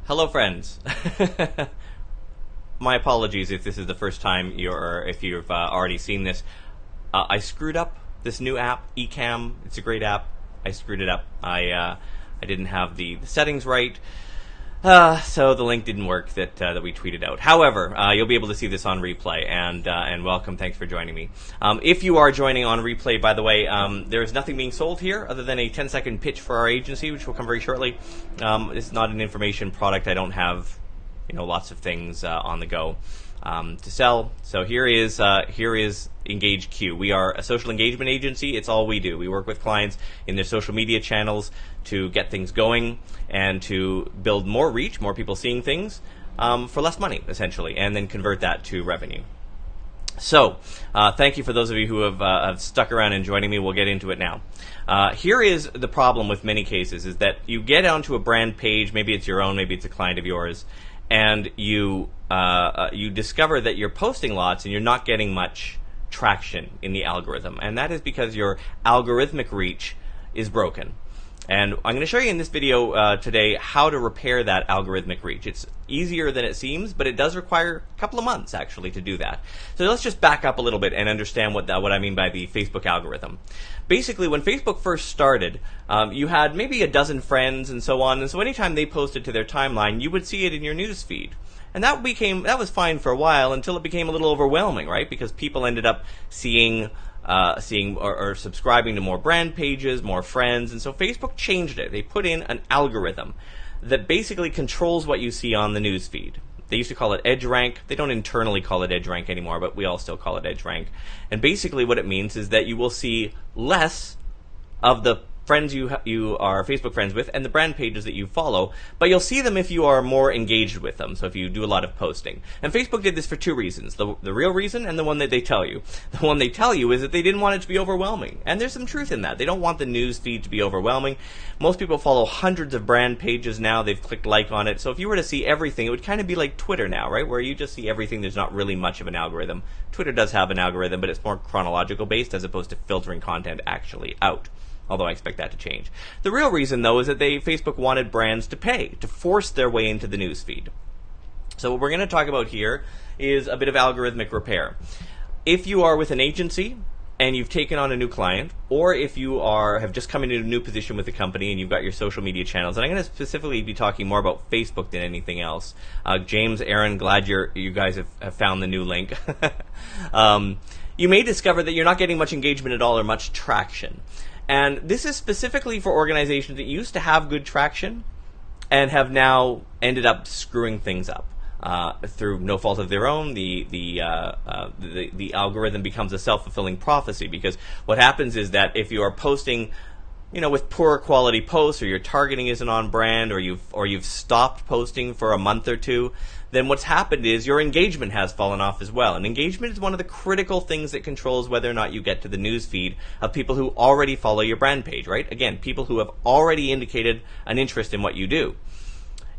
Hello, friends. My apologies if this is the first time if you've already seen this. I screwed up this new app, Ecamm. It's a great app. I screwed it up. I didn't have the settings right, so the link didn't work that we tweeted out. However, you'll be able to see this on replay, and welcome. Thanks for joining me. If you are joining on replay, by the way, there is nothing being sold here other than a 10-second pitch for our agency, which will come very shortly. It's not an information product. I don't have lots of things on the go to sell. So here is Engage Q. We are a social engagement agency. It's all we do. We work with clients in their social media channels to get things going and to build more reach, more people seeing things for less money, essentially, and then convert that to revenue. So thank you for those of you who have stuck around and joining me. We'll get into it now. Here is the problem with many cases is that you get onto a brand page, maybe it's your own, maybe it's a client of yours, and you discover that you're posting lots and you're not getting much traction in the algorithm, and that is because your algorithmic reach is broken. And I'm going to show you in this video today how to repair that algorithmic reach. It's easier than it seems, but it does require a couple of months actually to do that. So let's just back up a little bit and understand what I mean by the Facebook algorithm. Basically, when Facebook first started, you had maybe a dozen friends and so on, and so anytime they posted to their timeline, you would see it in your news feed. And that was fine for a while until it became a little overwhelming, right? Because people ended up seeing or subscribing to more brand pages, more friends, and so Facebook changed it. They put in an algorithm that basically controls what you see on the news feed. They used to call it EdgeRank. They don't internally call it EdgeRank anymore, but we all still call it EdgeRank. And basically what it means is that you will see less of the friends you are Facebook friends with and the brand pages that you follow, but you'll see them if you are more engaged with them, so if you do a lot of posting. And Facebook did this for two reasons, the real reason and the one that they tell you. The one they tell you is that they didn't want it to be overwhelming, and there's some truth in that. They don't want the news feed to be overwhelming. Most people follow hundreds of brand pages now. They've clicked like on it, so if you were to see everything, it would kind of be like Twitter now, right, where you just see everything. There's not really much of an algorithm. Twitter does have an algorithm, but it's more chronological based as opposed to filtering content actually out. Although I expect that to change. The real reason, though, is that Facebook wanted brands to pay, to force their way into the newsfeed. So what we're going to talk about here is a bit of algorithmic repair. If you are with an agency and you've taken on a new client, or if you have just come into a new position with the company and you've got your social media channels, and I'm going to specifically be talking more about Facebook than anything else. James, Aaron, glad you guys have found the new link. You may discover that you're not getting much engagement at all or much traction. And this is specifically for organizations that used to have good traction and have now ended up screwing things up through no fault of their own. The algorithm becomes a self-fulfilling prophecy, because what happens is that if you are posting, with poor quality posts, or your targeting isn't on brand, or you've stopped posting for a month or two, then what's happened is your engagement has fallen off as well. And engagement is one of the critical things that controls whether or not you get to the news feed of people who already follow your brand page, right? Again, people who have already indicated an interest in what you do.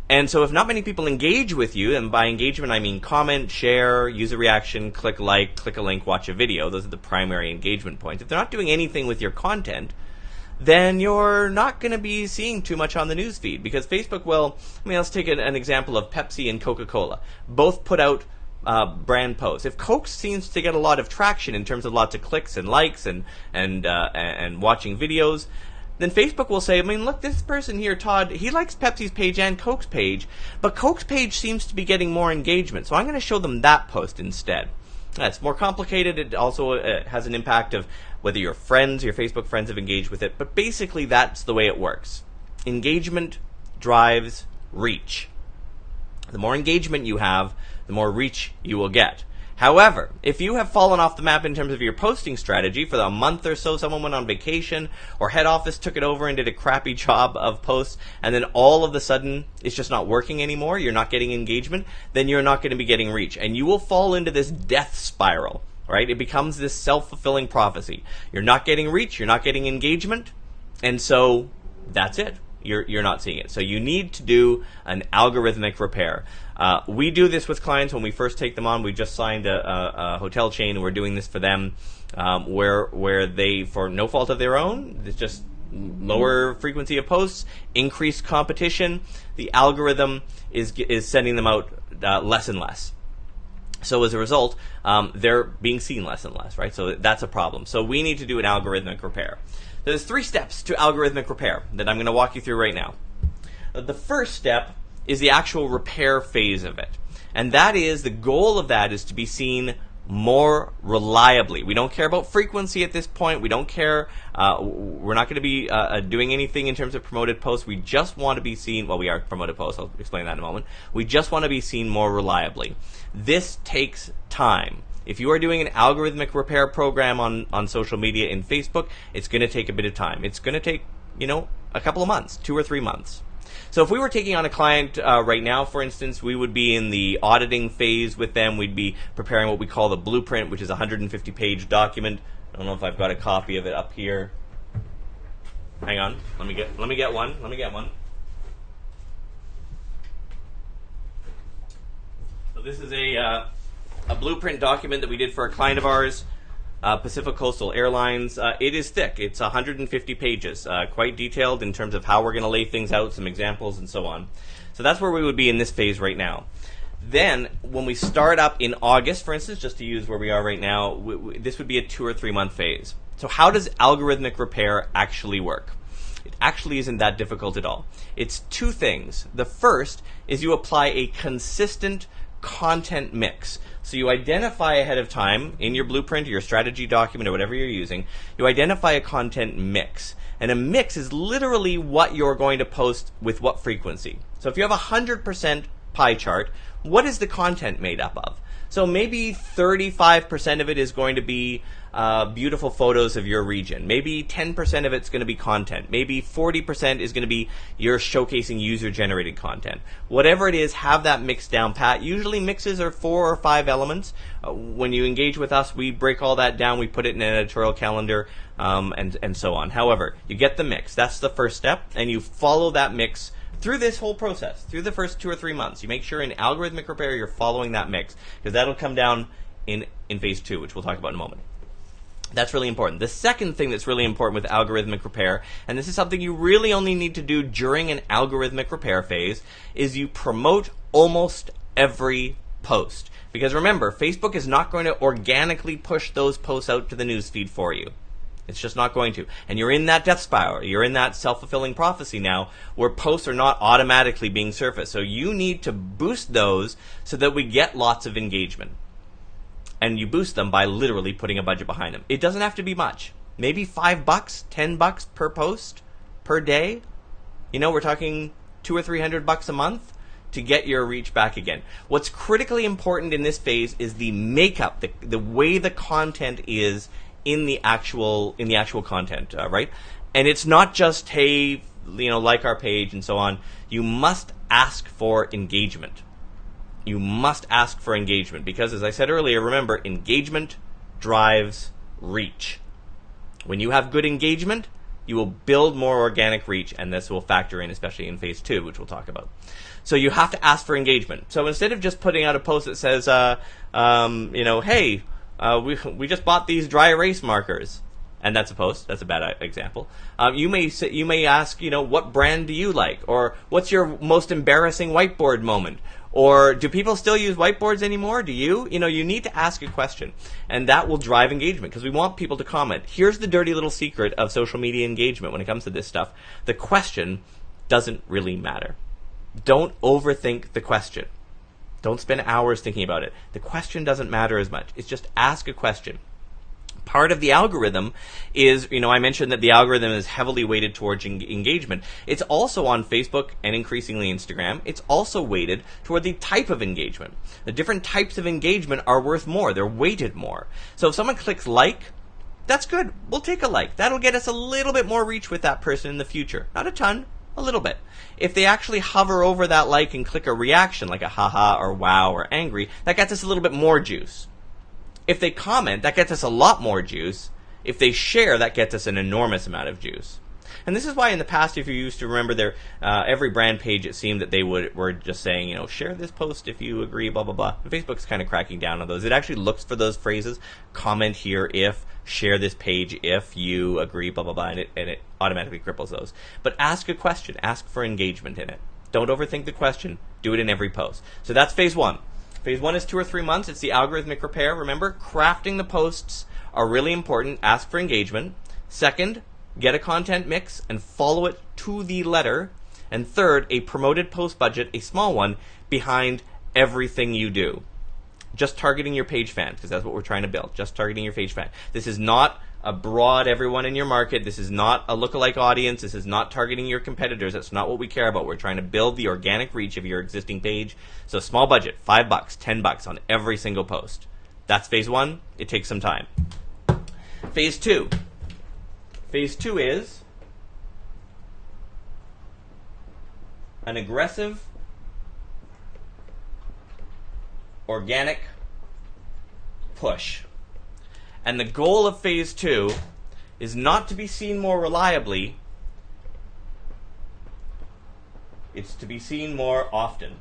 And so if not many people engage with you, and by engagement I mean comment, share, use a reaction, click like, click a link, watch a video, those are the primary engagement points. If they're not doing anything with your content, then you're not going to be seeing too much on the news feed, because Facebook will, let's take an example of Pepsi and Coca-Cola. Both put out brand posts. If Coke seems to get a lot of traction in terms of lots of clicks and likes and watching videos, then Facebook will say, look, this person here, Todd, he likes Pepsi's page and Coke's page, but Coke's page seems to be getting more engagement, so I'm going to show them that post instead. It's more complicated. It also has an impact of whether your Facebook friends have engaged with it. But basically, that's the way it works. Engagement drives reach. The more engagement you have, the more reach you will get. However, if you have fallen off the map in terms of your posting strategy for a month or so, someone went on vacation, or head office took it over and did a crappy job of posts, and then all of a sudden it's just not working anymore, you're not getting engagement, then you're not going to be getting reach. And you will fall into this death spiral, right? It becomes this self-fulfilling prophecy. You're not getting reach, you're not getting engagement, and so that's it. You're not seeing it. So you need to do an algorithmic repair. We do this with clients when we first take them on. We just signed a hotel chain, and we're doing this for them, where they, for no fault of their own, it's just lower frequency of posts, increased competition, the algorithm is sending them out less and less. So as a result, they're being seen less and less, right? So that's a problem. So we need to do an algorithmic repair. There's 3 steps to algorithmic repair that I'm going to walk you through right now. The first step is the actual repair phase of it. And that is, the goal of that is to be seen more reliably. We don't care about frequency at this point. We don't care. We're not going to be doing anything in terms of promoted posts. We just want to be seen. Well, we are promoted posts. I'll explain that in a moment. We just want to be seen more reliably. This takes time. If you are doing an algorithmic repair program on social media in Facebook, it's going to take a bit of time. It's going to take, a couple of months, 2 or 3 months. So if we were taking on a client right now, for instance, we would be in the auditing phase with them. We'd be preparing what we call the blueprint, which is a 150-page document. I don't know if I've got a copy of it up here. Hang on. Let me get one. So this is a blueprint document that we did for a client of ours, Pacific Coastal Airlines. It is thick. It's 150 pages, quite detailed in terms of how we're going to lay things out, some examples, and so on. So that's where we would be in this phase right now. Then, when we start up in August, for instance, just to use where we are right now, this would be a 2 or 3 month phase. So how does algorithmic repair actually work? It actually isn't that difficult at all. It's 2 things. The first is you apply a consistent content mix. So you identify ahead of time in your blueprint or your strategy document or whatever you're using, you identify a content mix. And a mix is literally what you're going to post with what frequency. So if you have a 100% pie chart, what is the content made up of? So maybe 35% of it is going to be beautiful photos of your region. Maybe 10% of it's going to be content. Maybe 40% is going to be you're showcasing user-generated content. Whatever it is, have that mix down pat. Usually mixes are 4 or 5 elements. When you engage with us, we break all that down. We put it in an editorial calendar and so on. However, you get the mix. That's the first step, and you follow that mix through this whole process, through the first 2 or 3 months. You make sure in algorithmic repair you're following that mix, because that'll come down in phase 2, which we'll talk about in a moment. That's really important. The second thing that's really important with algorithmic repair, and this is something you really only need to do during an algorithmic repair phase, is you promote almost every post. Because remember, Facebook is not going to organically push those posts out to the newsfeed for you. It's just not going to. And you're in that death spiral. You're in that self-fulfilling prophecy now where posts are not automatically being surfaced. So you need to boost those so that we get lots of engagement. And you boost them by literally putting a budget behind them. It doesn't have to be much. Maybe $5, $10 per post per day. We're talking $200 or $300 a month to get your reach back again. What's critically important in this phase is the makeup, the way the content is in the actual content, right? And it's not just, hey, like our page and so on. You must ask for engagement. You must ask for engagement because, as I said earlier, remember, engagement drives reach. When you have good engagement, you will build more organic reach, and this will factor in, especially in phase 2, which we'll talk about. So you have to ask for engagement. So instead of just putting out a post that says, hey, we just bought these dry erase markers, and that's a post. That's a bad example. You may ask, what brand do you like, or what's your most embarrassing whiteboard moment, or do people still use whiteboards anymore? Do you? You need to ask a question, and that will drive engagement because we want people to comment. Here's the dirty little secret of social media engagement when it comes to this stuff: the question doesn't really matter. Don't overthink the question. Don't spend hours thinking about it. The question doesn't matter as much. It's just ask a question. Part of the algorithm is, I mentioned that the algorithm is heavily weighted towards engagement. It's also on Facebook and increasingly Instagram. It's also weighted toward the type of engagement. The different types of engagement are worth more. They're weighted more. So if someone clicks like, that's good. We'll take a like. That'll get us a little bit more reach with that person in the future. Not a ton, a little bit. If they actually hover over that like and click a reaction, like a haha or wow or angry, that gets us a little bit more juice. If they comment, that gets us a lot more juice. If they share, that gets us an enormous amount of juice. And this is why in the past, if you used to remember every brand page, it seemed that they were just saying, share this post if you agree, blah, blah, blah. And Facebook's kind of cracking down on those. It actually looks for those phrases, comment here if, share this page if you agree, blah, blah, blah, and it automatically cripples those. But ask a question. Ask for engagement in it. Don't overthink the question. Do it in every post. So that's phase one. Phase one is 2 or 3 months. It's the algorithmic repair. Remember, crafting the posts are really important. Ask for engagement. Second, get a content mix and follow it to the letter. And third, a promoted post budget, a small one, behind everything you do. Just targeting your page fans, because that's what we're trying to build. Just targeting your page fan. This is not a broad everyone in your market. This is not a lookalike audience. This is not targeting your competitors. That's not what we care about. We're trying to build the organic reach of your existing page. So small budget, $5, $10 on every single post. That's phase one. It takes some time. Phase two. Phase two is an aggressive organic push. And the goal of phase two is not to be seen more reliably, it's to be seen more often.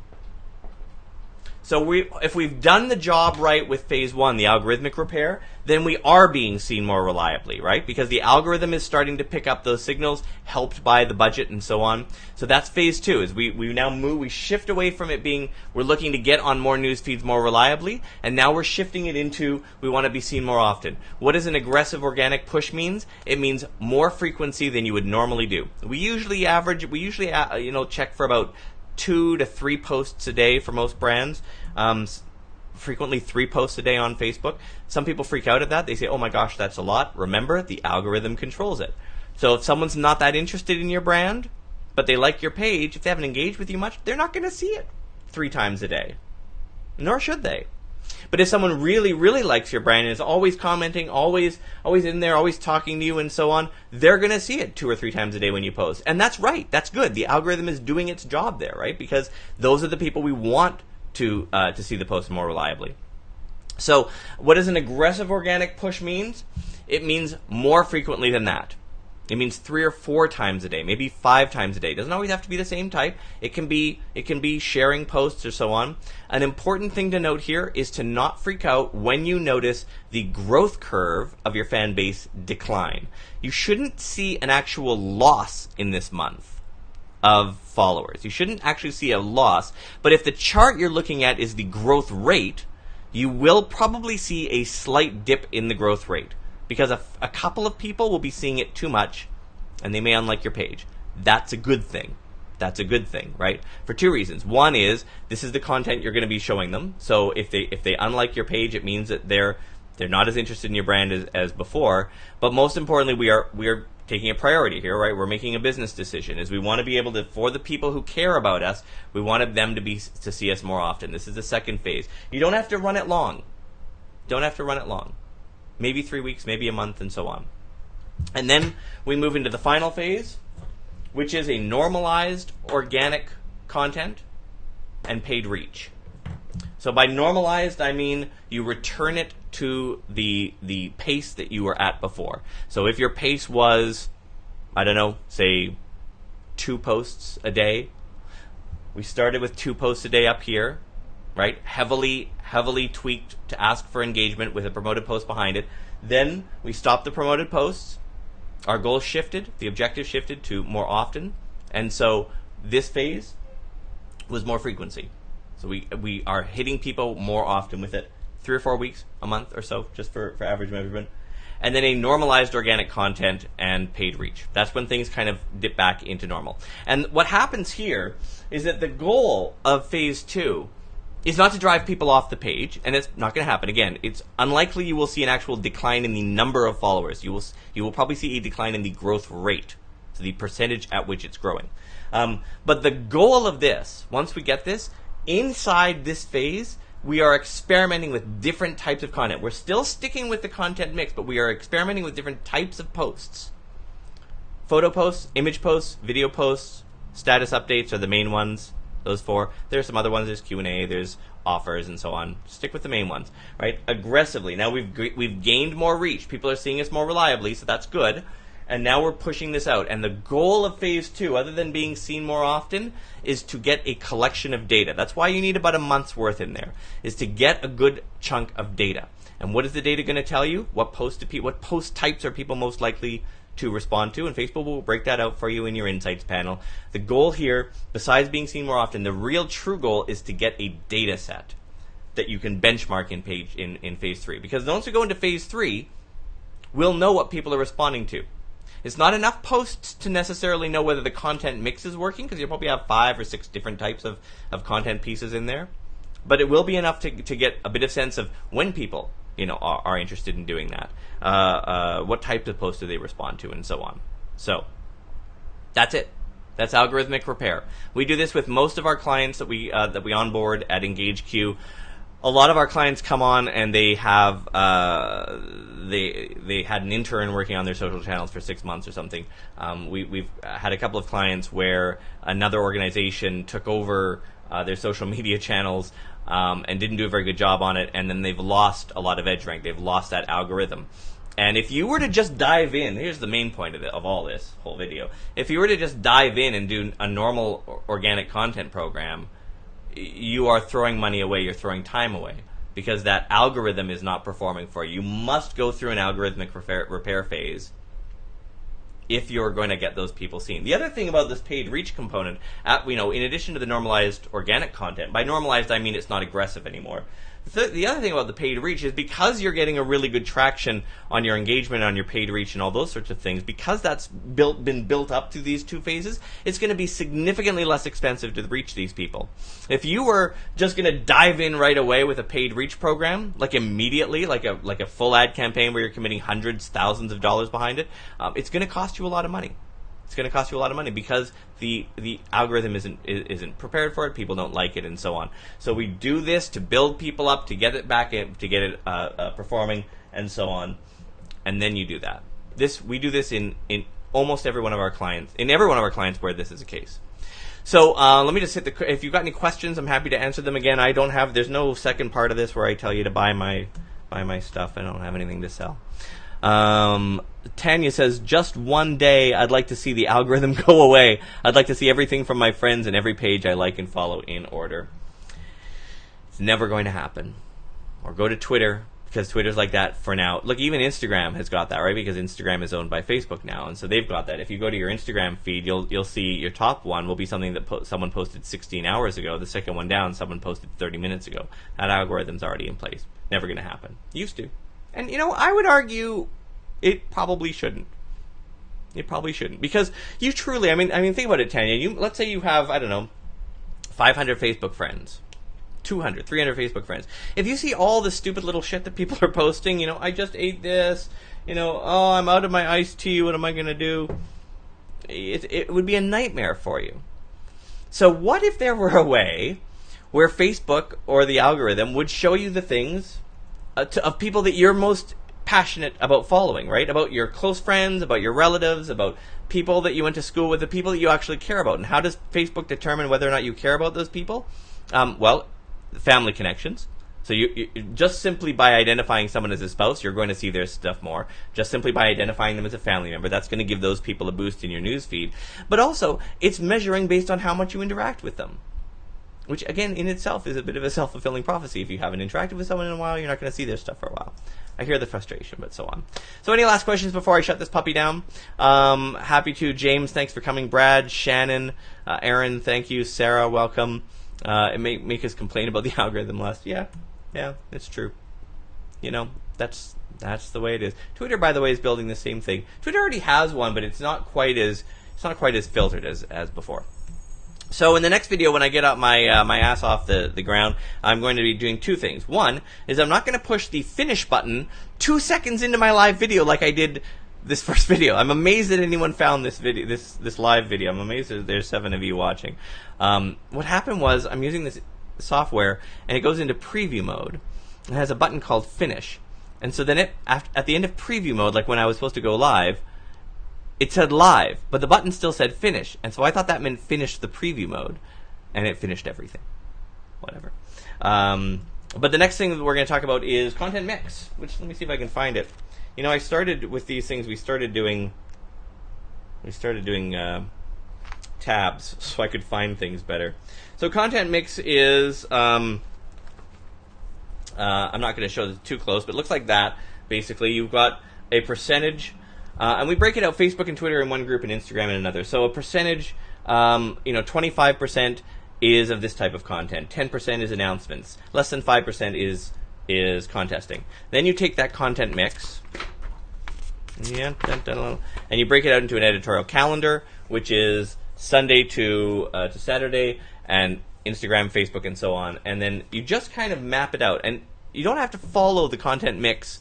So if we've done the job right with phase one, the algorithmic repair, then we are being seen more reliably, right? Because the algorithm is starting to pick up those signals, helped by the budget and so on. So that's phase two, is we now move, we shift away from it being, we're looking to get on more news feeds more reliably, and now we're shifting it into, we want to be seen more often. What does an aggressive organic push means? It means more frequency than you would normally do. We usually check for about 2 to 3 posts a day for most brands. Frequently 3 posts a day on Facebook. Some people freak out at that. They say, oh my gosh, that's a lot. Remember, the algorithm controls it. So if someone's not that interested in your brand, but they like your page, if they haven't engaged with you much, they're not going to see it 3 times a day. Nor should they. But if someone really, really likes your brand and is always commenting, always in there, always talking to you and so on, they're going to see it 2 or 3 times a day when you post. And that's right. That's good. The algorithm is doing its job there, right? Because those are the people we want to see the post more reliably. So what does an aggressive organic push means? It means more frequently than that. It means 3 or 4 times a day, maybe 5 times a day. It doesn't always have to be the same type. It can be sharing posts or so on. An important thing to note here is to not freak out when you notice the growth curve of your fan base decline. You shouldn't see an actual loss in this month of followers. You shouldn't actually see a loss. But if the chart you're looking at is the growth rate, you will probably see a slight dip in the growth rate, because a couple of people will be seeing it too much and they may unlike your page. That's a good thing. That's a good thing, right? For 2 reasons. One is, this is the content you're going to be showing them. So if they unlike your page, it means that they're not as interested in your brand as before. But most importantly, we are taking a priority here, right? We're making a business decision. Is we want to be able to, for the people who care about us, we wanted them to see us more often. This is the second phase. You don't have to run it long. Don't have to run it long. Maybe 3 weeks, maybe a month, and so on. And then we move into the final phase, which is a normalized organic content and paid reach. So by normalized, I mean you return it to the pace that you were at before. So if your pace was, I don't know, say 2 posts a day, we started with 2 posts a day up here, right? Heavily tweaked to ask for engagement with a promoted post behind it. Then we stopped the promoted posts. Our goal shifted, the objective shifted to more often. And so this phase was more frequency. So we are hitting people more often with it. 3 or 4 weeks, a month or so, just for average measurement. And then a normalized organic content and paid reach. That's when things kind of dip back into normal. And what happens here is that the goal of phase 2 is not to drive people off the page, and it's not going to happen. Again, it's unlikely you will see an actual decline in the number of followers. You will probably see a decline in the growth rate, so the percentage at which it's growing. But the goal of this, once we get this, inside this phase, we are experimenting with different types of content. We're still sticking with the content mix, but we are experimenting with different types of posts. Photo posts, image posts, video posts, status updates are the main ones. Those 4. There's some other ones. There's Q&A. There's offers and so on. Stick with the main ones, right? Aggressively. Now we've gained more reach. People are seeing us more reliably, so that's good. And now we're pushing this out. And the goal of phase 2, other than being seen more often, is to get a collection of data. That's why you need about a month's worth in there, is to get a good chunk of data. And what is the data going to tell you? What post types are people most likely to respond to? And Facebook will break that out for you in your insights panel. The goal here, besides being seen more often, the real true goal is to get a data set that you can benchmark in phase 3. Because once we go into phase 3, we'll know what people are responding to. It's not enough posts to necessarily know whether the content mix is working, because you'll probably have 5 or 6 different types of content pieces in there. But it will be enough to get a bit of sense of when people are interested in doing that. What types of posts do they respond to, and so on. So that's it. That's algorithmic repair. We do this with most of our clients that we onboard at EngageQ. A lot of our clients come on and they have they had an intern working on their social channels for 6 months or something. We've had a couple of clients where another organization took over their social media channels and didn't do a very good job on it, and then they've lost a lot of edge rank. They've lost that algorithm. And if you were to just dive in, here's the main point of all this whole video. If you were to just dive in and do a normal organic content program, you are throwing money away, you're throwing time away, because that algorithm is not performing for you. You must go through an algorithmic repair phase if you're going to get those people seen. The other thing about this paid reach component, in addition to the normalized organic content, by normalized I mean it's not aggressive anymore. The other thing about the paid reach is because you're getting a really good traction on your engagement, on your paid reach, and all those sorts of things, because that's been built up through these 2 phases, it's going to be significantly less expensive to reach these people. If you were just going to dive in right away with a paid reach program, like immediately, like a full ad campaign where you're committing hundreds, thousands of dollars behind it, it's going to cost you a lot of money. It's going to cost you a lot of money because the algorithm isn't prepared for it. People don't like it, and so on. So we do this to build people up, to get it back in, to get it performing, and so on. And then you do that. We do this in almost every one of our clients. In every one of our clients where this is the case. So let me just hit if you've got any questions, I'm happy to answer them again. There's no second part of this where I tell you to buy my stuff. I don't have anything to sell. Tanya says, just one day I'd like to see the algorithm go away. I'd like to see everything from my friends and every page I like and follow in order. It's never going to happen. Or go to Twitter, because Twitter's like that for now. Look, even Instagram has got that, right? Because Instagram is owned by Facebook now, and so they've got that. If you go to your Instagram feed, you'll see your top one will be something that someone posted 16 hours ago. The second one down, someone posted 30 minutes ago. That algorithm's already in place. Never going to happen. Used to. And, I would argue it probably shouldn't. It probably shouldn't. Because you truly, I mean, think about it, Tanya. Let's say you have, 500 Facebook friends. 200, 300 Facebook friends. If you see all the stupid little shit that people are posting, I just ate this, oh, I'm out of my iced tea, what am I going to do? It would be a nightmare for you. So what if there were a way where Facebook or the algorithm would show you the things of people that you're most passionate about following, right? About your close friends, about your relatives, about people that you went to school with, the people that you actually care about. And how does Facebook determine whether or not you care about those people? Well, family connections. So you just simply by identifying someone as a spouse, you're going to see their stuff more. Just simply by identifying them as a family member, that's going to give those people a boost in your news feed. But also, it's measuring based on how much you interact with them. Which, again, in itself is a bit of a self-fulfilling prophecy. If you haven't interacted with someone in a while, you're not going to see their stuff for a while. I hear the frustration, but so on. So any last questions before I shut this puppy down? Happy to. James, thanks for coming. Brad, Shannon, Aaron, thank you. Sarah, welcome. It may make us complain about the algorithm less. Yeah, it's true. That's the way it is. Twitter, by the way, is building the same thing. Twitter already has one, but it's not quite as filtered as before. So in the next video, when I get up my ass off the ground, I'm going to be doing 2 things. One is I'm not going to push the finish button 2 seconds into my live video like I did this first video. I'm amazed that anyone found this video, this live video. I'm amazed that there's 7 of you watching. What happened was I'm using this software and it goes into preview mode. It has a button called finish, and so then at the end of preview mode, like when I was supposed to go live, it said live, but the button still said finish, and so I thought that meant finish the preview mode, and it finished everything. Whatever. But the next thing that we're going to talk about is content mix, which let me see if I can find it. I started with these things. We started doing We started doing tabs so I could find things better. So content mix is, I'm not going to show this too close, but it looks like that. Basically, you've got a percentage, and we break it out Facebook and Twitter in one group and Instagram in another. So a percentage, 25% is of this type of content. 10% is announcements. Less than 5% is contesting. Then you take that content mix, and you break it out into an editorial calendar, which is Sunday to Saturday, and Instagram, Facebook, and so on. And then you just kind of map it out. And you don't have to follow the content mix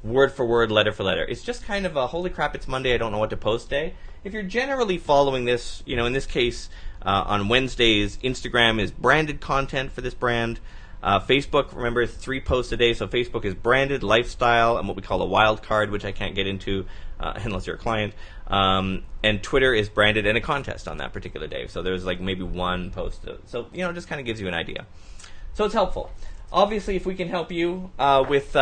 word for word, letter for letter. It's just kind of a, holy crap, it's Monday, I don't know what to post day. If you're generally following this, in this case, on Wednesdays, Instagram is branded content for this brand. Facebook, remember, is 3 posts a day, so Facebook is branded, lifestyle, and what we call a wild card, which I can't get into unless you're a client. And Twitter is branded and a contest on that particular day. So there's like maybe 1 post. So, just kind of gives you an idea. So it's helpful. Obviously, if we can help you with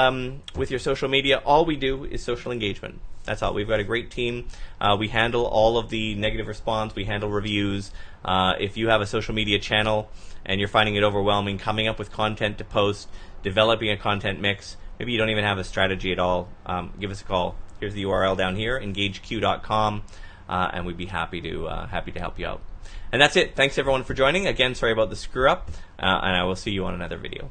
your social media, all we do is social engagement. That's all. We've got a great team. We handle all of the negative response. We handle reviews. If you have a social media channel and you're finding it overwhelming, coming up with content to post, developing a content mix, maybe you don't even have a strategy at all, give us a call. Here's the URL down here, engageq.com, and we'd be happy to help you out. And that's it. Thanks everyone for joining. Again, sorry about the screw up, and I will see you on another video.